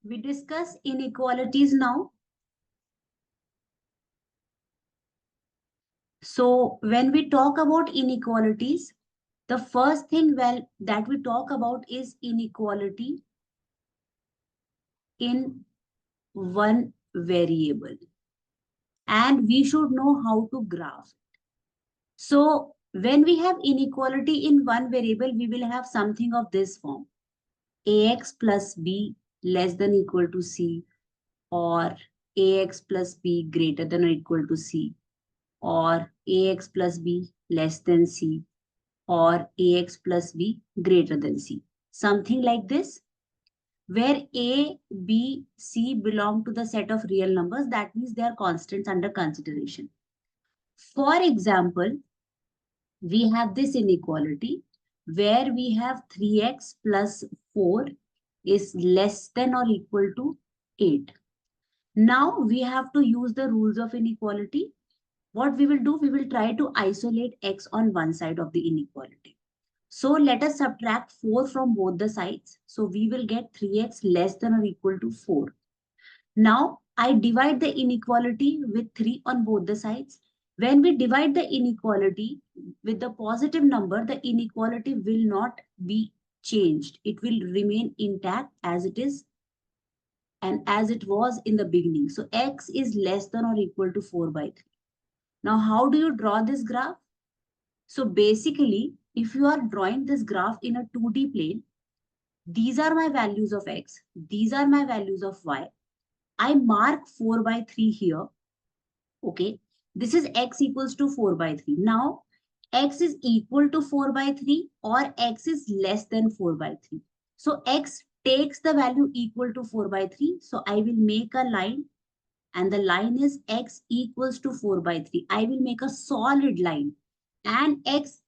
We discuss inequalities now. So when we talk about inequalities, the first thing that we talk about is inequality in one variable. And we should know how to graph. So when we have inequality in one variable, we will have something of this form. Ax plus b less than or equal to c, or ax plus b greater than or equal to c, or ax plus b less than c, or ax plus b greater than c. Something like this, where a, b, c belong to the set of real numbers. That means they are constants under consideration. For example, we have this inequality where we have 3x plus 4 is less than or equal to 8. Now we have to use the rules of inequality. What we will do, we will try to isolate x on one side of the inequality. So let us subtract 4 from both the sides. So we will get 3x less than or equal to 4. Now I divide the inequality with 3 on both the sides. When we divide the inequality with the positive number, the inequality will not be changed. It will remain intact as it is and as it was in the beginning. So x is less than or equal to 4 by 3. Now, how do you draw this graph? So basically, if you are drawing this graph in a 2D plane, these are my values of x, these are my values of y. I mark 4 by 3 here. Okay, this is x equals to 4 by 3. Now, x is equal to 4 by 3 or x is less than 4 by 3. So x takes the value equal to 4 by 3. So I will make a line and the line is x equals to 4 by 3. I will make a solid line and x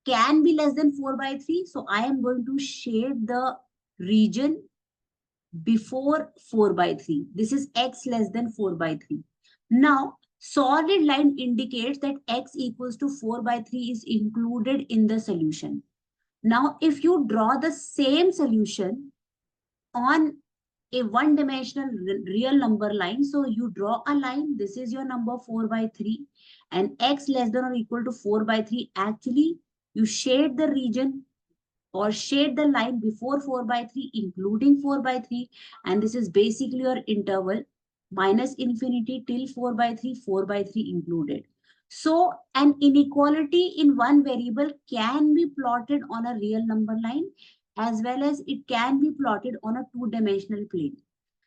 can be less than 4 by 3. So I am going to shade the region before 4 by 3. This is x less than 4 by 3. Now, solid line indicates that x equals to 4 by 3 is included in the solution. Now, if you draw the same solution on a one-dimensional real number line, so you draw a line, this is your number 4 by 3, and x less than or equal to 4 by 3, actually, you shade the region or shade the line before 4 by 3, including 4 by 3, and this is basically your interval, minus infinity till 4 by 3, 4 by 3 included. So an inequality in one variable can be plotted on a real number line as well as it can be plotted on a two-dimensional plane.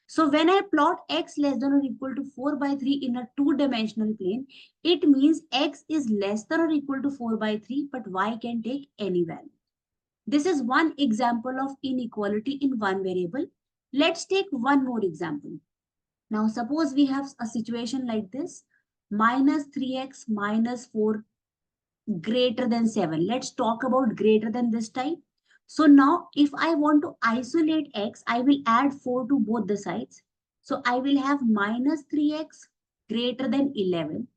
So when I plot x less than or equal to 4 by 3 in a two-dimensional plane, it means x is less than or equal to 4 by 3, but y can take any value. This is one example of inequality in one variable. Let's take one more example. Now, suppose we have a situation like this, minus 3x minus 4 greater than 7. Let's talk about greater than this type. So now if I want to isolate x, I will add 4 to both the sides. So I will have minus 3x greater than 11.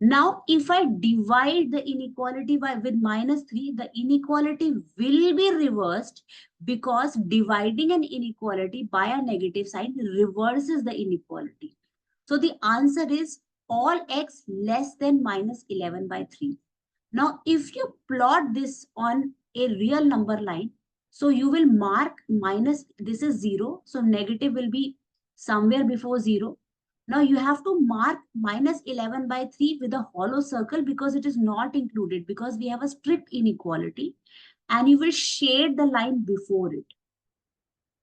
Now, if I divide the inequality with minus 3, the inequality will be reversed because dividing an inequality by a negative sign reverses the inequality. So the answer is all x less than minus 11 by 3. Now, if you plot this on a real number line, so you will mark minus, this is 0, so negative will be somewhere before 0. Now you have to mark minus 11 by 3 with a hollow circle because it is not included, because we have a strict inequality, and you will shade the line before it.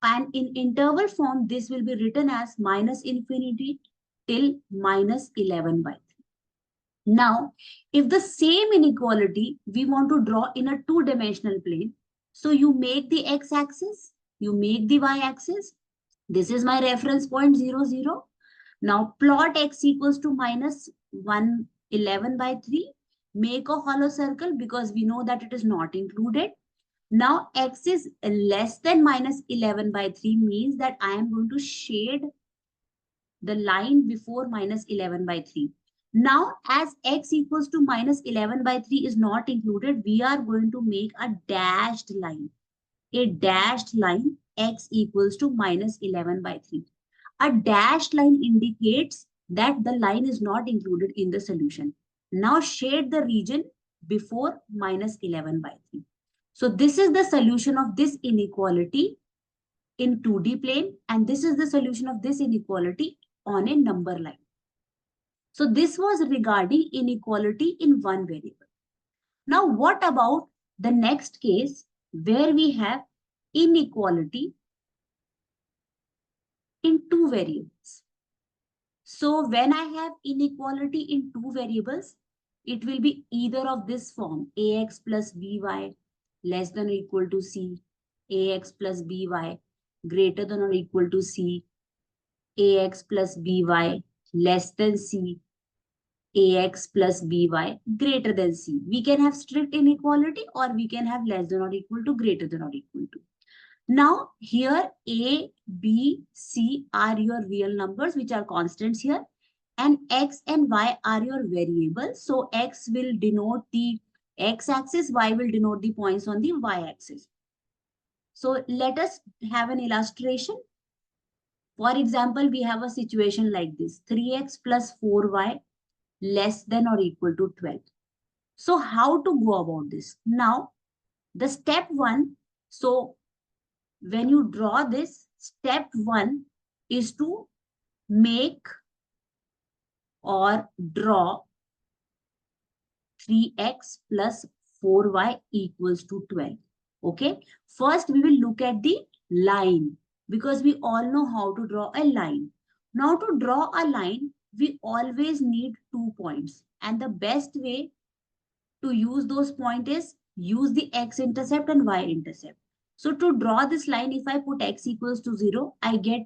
And in interval form, this will be written as minus infinity till minus 11 by 3. Now, if the same inequality we want to draw in a two-dimensional plane, so you make the x-axis, you make the y-axis. This is my reference point 0, 0. Now plot x equals to minus 111 by 3. Make a hollow circle because we know that it is not included. Now x is less than minus 11 by 3 means that I am going to shade the line before minus 11 by 3. Now as x equals to minus 11 by 3 is not included, we are going to make a dashed line. A dashed line x equals to minus 11 by 3. A dashed line indicates that the line is not included in the solution. Now shade the region before minus 11 by 3. So this is the solution of this inequality in 2D plane, and this is the solution of this inequality on a number line. So this was regarding inequality in one variable. Now what about the next case where we have inequality in two variables? So when I have inequality in two variables, it will be either of this form, ax plus by less than or equal to c, ax plus by greater than or equal to c, ax plus by less than c, ax plus by greater than c. We can have strict inequality or we can have less than or equal to, greater than or equal to. Now here a, b, c are your real numbers which are constants here, and x and y are your variables. So x will denote the x-axis, y will denote the points on the y-axis. So let us have an illustration. For example, we have a situation like this, 3x plus 4y less than or equal to 12. So how to go about this? Now, the step one, so when you draw this, step one is to make or draw 3x plus 4y equals to 12. Okay. First, we will look at the line because we all know how to draw a line. Now, to draw a line, we always need 2 points. And the best way to use those points is use the x-intercept and y-intercept. So to draw this line, if I put x equals to 0, I get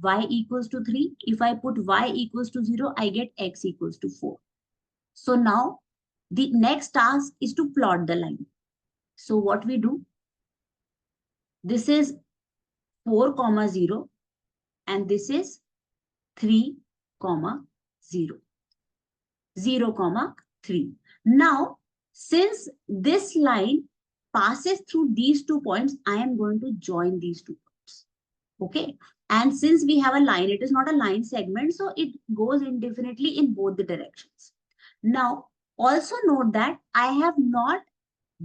y equals to 3. If I put y equals to 0, I get x equals to 4. So now the next task is to plot the line. So what we do, this is 4, 0, and this is 3, 0, 0, 3. Now, since this line passes through these 2 points, I am going to join these 2 points. Okay. And since we have a line, it is not a line segment, so it goes indefinitely in both the directions. Now, also note that I have not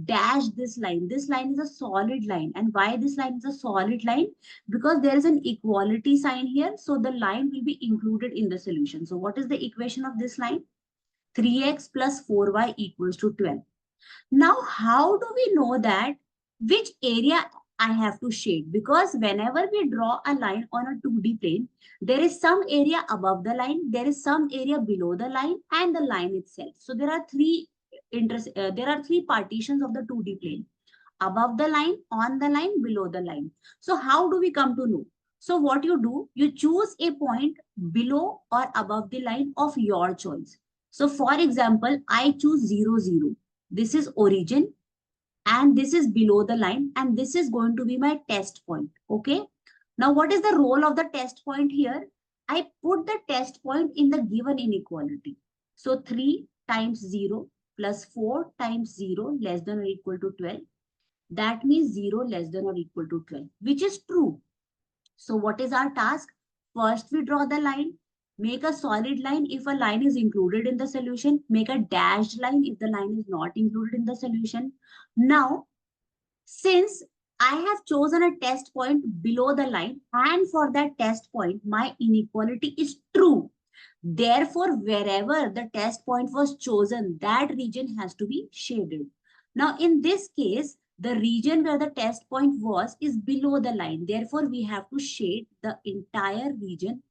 dashed this line. This line is a solid line. And why this line is a solid line? Because there is an equality sign here. So the line will be included in the solution. So what is the equation of this line? 3x plus 4y equals to 12. Now, how do we know that which area I have to shade? Because whenever we draw a line on a 2D plane, there is some area above the line, there is some area below the line, and the line itself. So there are three partitions of the 2D plane: above the line, on the line, below the line. So how do we come to know? So what you do, you choose a point below or above the line of your choice. So for example, I choose 0, 0. This is origin and this is below the line, and this is going to be my test point. Okay. Now, what is the role of the test point here? I put the test point in the given inequality. So 3 times 0 plus 4 times 0 less than or equal to 12. That means 0 less than or equal to 12, which is true. So what is our task? First, we draw the line. Make a solid line if a line is included in the solution. Make a dashed line if the line is not included in the solution. Now, since I have chosen a test point below the line, and for that test point, my inequality is true. Therefore, wherever the test point was chosen, that region has to be shaded. Now, in this case, the region where the test point was is below the line. Therefore, we have to shade the entire region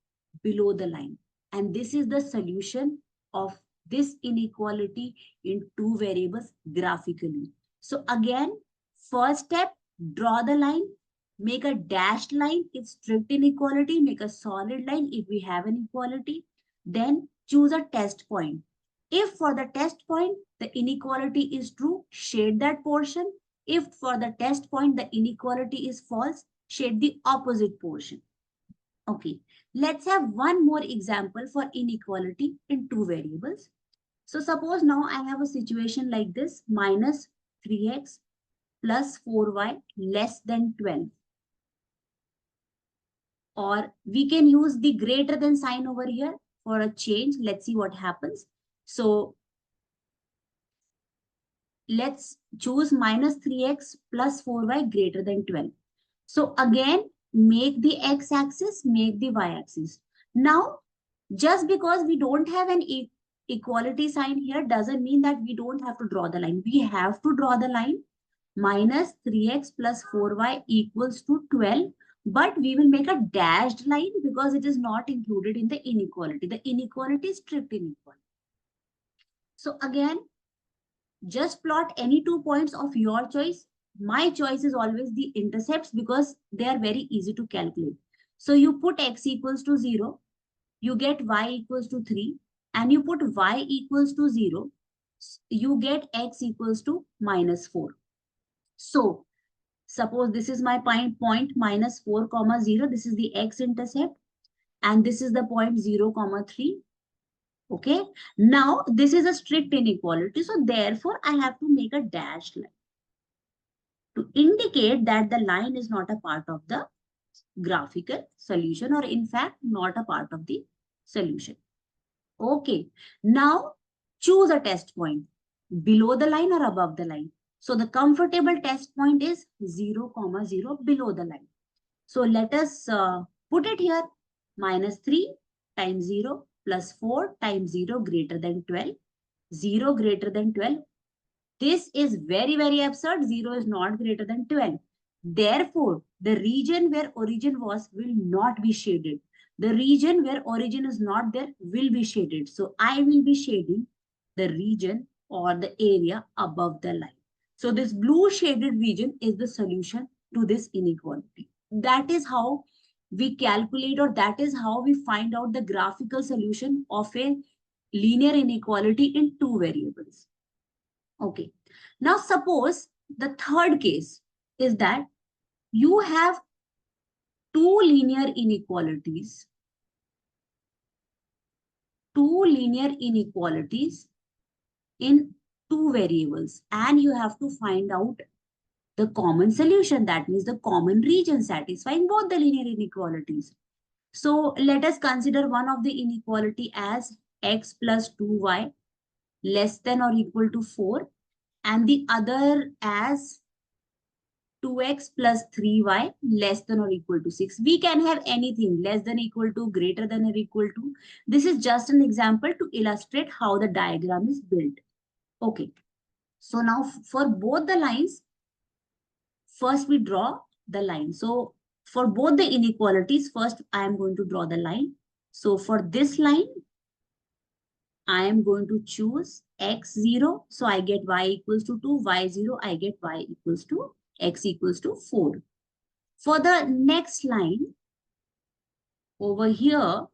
below the line. And this is the solution of this inequality in two variables graphically. So again, first step, draw the line, make a dashed line if strict inequality, make a solid line if we have an equality, then choose a test point. If for the test point, the inequality is true, shade that portion. If for the test point, the inequality is false, shade the opposite portion. Okay, let's have one more example for inequality in two variables. So suppose now I have a situation like this, minus 3x plus 4y less than 12. or we can use the greater than sign over here for a change. Let's see what happens. So let's choose minus 3x plus 4y greater than 12. So again, make the x-axis, make the y-axis. Now, just because we don't have an equality sign here doesn't mean that we don't have to draw the line. We have to draw the line. Minus 3x plus 4y equals to 12. But we will make a dashed line because it is not included in the inequality. The inequality is strict inequality. So again, just plot any 2 points of your choice. My choice is always the intercepts because they are very easy to calculate. So you put x equals to 0, you get y equals to 3, and you put y equals to 0, you get x equals to minus 4. So suppose this is my point minus 4 comma 0. This is the x-intercept. And this is the point 0 comma 3. Okay. Now, this is a strict inequality. So, therefore, I have to make a dashed line to indicate that the line is not a part of the graphical solution, or in fact, not a part of the solution. Okay. Now, choose a test point below the line or above the line. So, the comfortable test point is 0 comma 0 below the line. So, let us put it here. Minus 3 times 0 plus 4 times 0 greater than 12. 0 greater than 12. This is very, very absurd. 0 is not greater than 12. Therefore, the region where origin was will not be shaded. The region where origin is not there will be shaded. So, I will be shading the region or the area above the line. So, this blue shaded region is the solution to this inequality. That is how we calculate, or that is how we find out the graphical solution of a linear inequality in 2 variables. Okay. Now, suppose the third case is that you have 2 linear inequalities. 2 linear inequalities in 2 variables, and you have to find out the common solution. That means the common region satisfying both the linear inequalities. So let us consider one of the inequality as x plus 2y less than or equal to 4, and the other as 2x plus 3y less than or equal to 6. We can have anything less than equal to, greater than or equal to. This is just an example to illustrate how the diagram is built. Okay. So now for both the lines, first we draw the line. So for both the inequalities, first I am going to draw the line. So for this line, I am going to choose x0. So I get y equals to 2, y0, I get y equals to x equals to 4. For the next line, over here,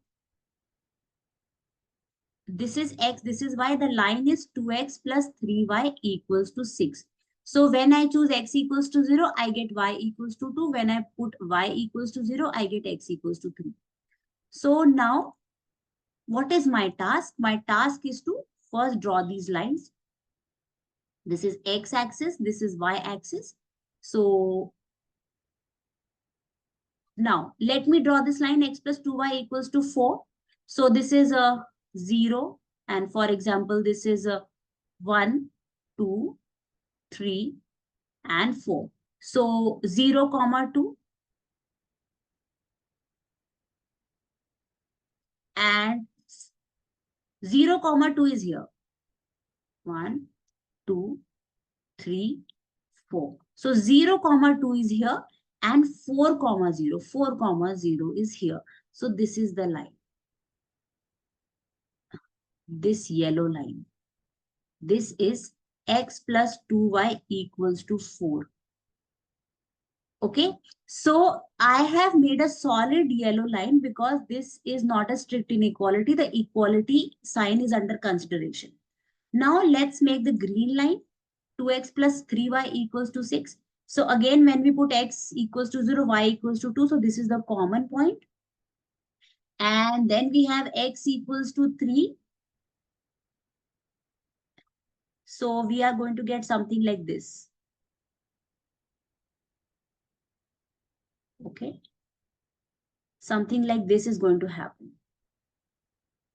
this is x, this is y. The line is 2x plus 3y equals to 6. So when I choose x equals to 0, I get y equals to 2. When I put y equals to 0, I get x equals to 3. So now, what is my task? My task is to first draw these lines. This is x-axis, this is y-axis. So now let me draw this line x plus 2y equals to 4. So this is a 0. And for example, this is a 1, 2, 3, and 4. So 0, comma 2. And 0, comma 2 is here. 1, 2, 3, 4. So 0, comma 2 is here, and 4, comma 0. 4, comma 0 is here. So this is the line. This yellow line. This is x plus 2y equals to 4. Okay. So I have made a solid yellow line because this is not a strict inequality. The equality sign is under consideration. Now let's make the green line. 2x plus 3y equals to 6. So again, when we put x equals to 0, y equals to 2. So this is the common point. And then we have x equals to 3. So we are going to get something like this. Okay. something like this is going to happen.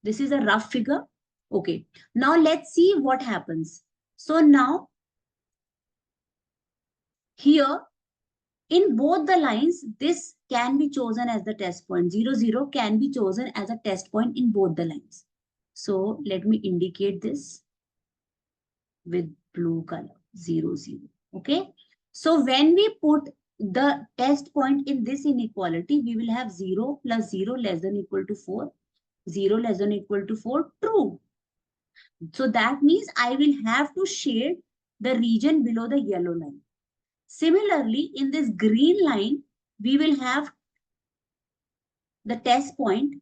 This is a rough figure. Okay, now let's see what happens. So now here in both the lines, this can be chosen as the test point. 0, 0 can be chosen as a test point in both the lines. So let me indicate this with blue color, 0, 0. Okay. So when we put the test point in this inequality, we will have 0 plus 0 less than equal to 4. 0 less than equal to 4, true. So that means I will have to shade the region below the yellow line. Similarly, in this green line, we will have the test point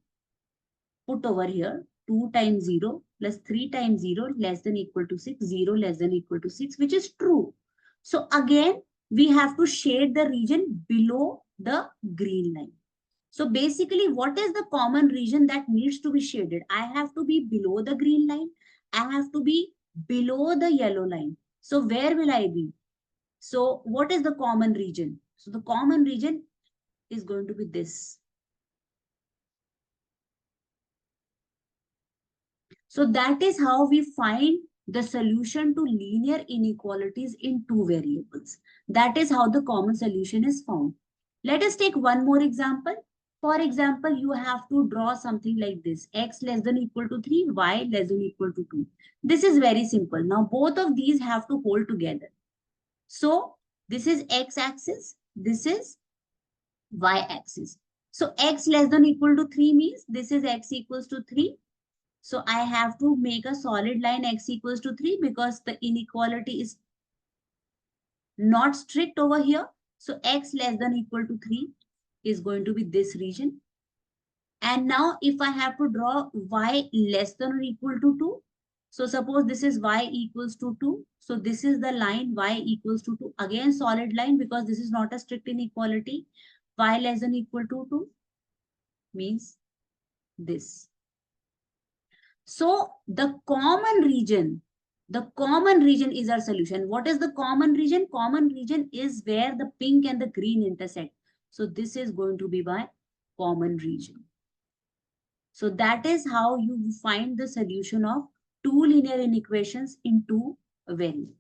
put over here. 2 times 0 plus 3 times 0 less than equal to 6. 0 less than equal to 6, which is true. So again, we have to shade the region below the green line. So basically, what is the common region that needs to be shaded? I have to be below the green line. I have to be below the yellow line. So where will I be? So what is the common region? So the common region is going to be this. So that is how we find the solution to linear inequalities in two variables. That is how the common solution is found. Let us take one more example. For example, you have to draw something like this. X less than equal to 3, y less than equal to 2. This is very simple. Now both of these have to hold together. So this is x-axis. This is y-axis. So x less than equal to 3 means this is x equals to 3. So I have to make a solid line x equals to 3 because the inequality is not strict over here. So x less than equal to 3 is going to be this region. And now if I have to draw y less than or equal to 2. So suppose this is y equals to 2. So this is the line y equals to 2. Again solid line because this is not a strict inequality. Y less than equal to 2 means this. So the common region is our solution. What is the common region? Common region is where the pink and the green intersect. So this is going to be my common region. So that is how you find the solution of two linear inequations in two variables.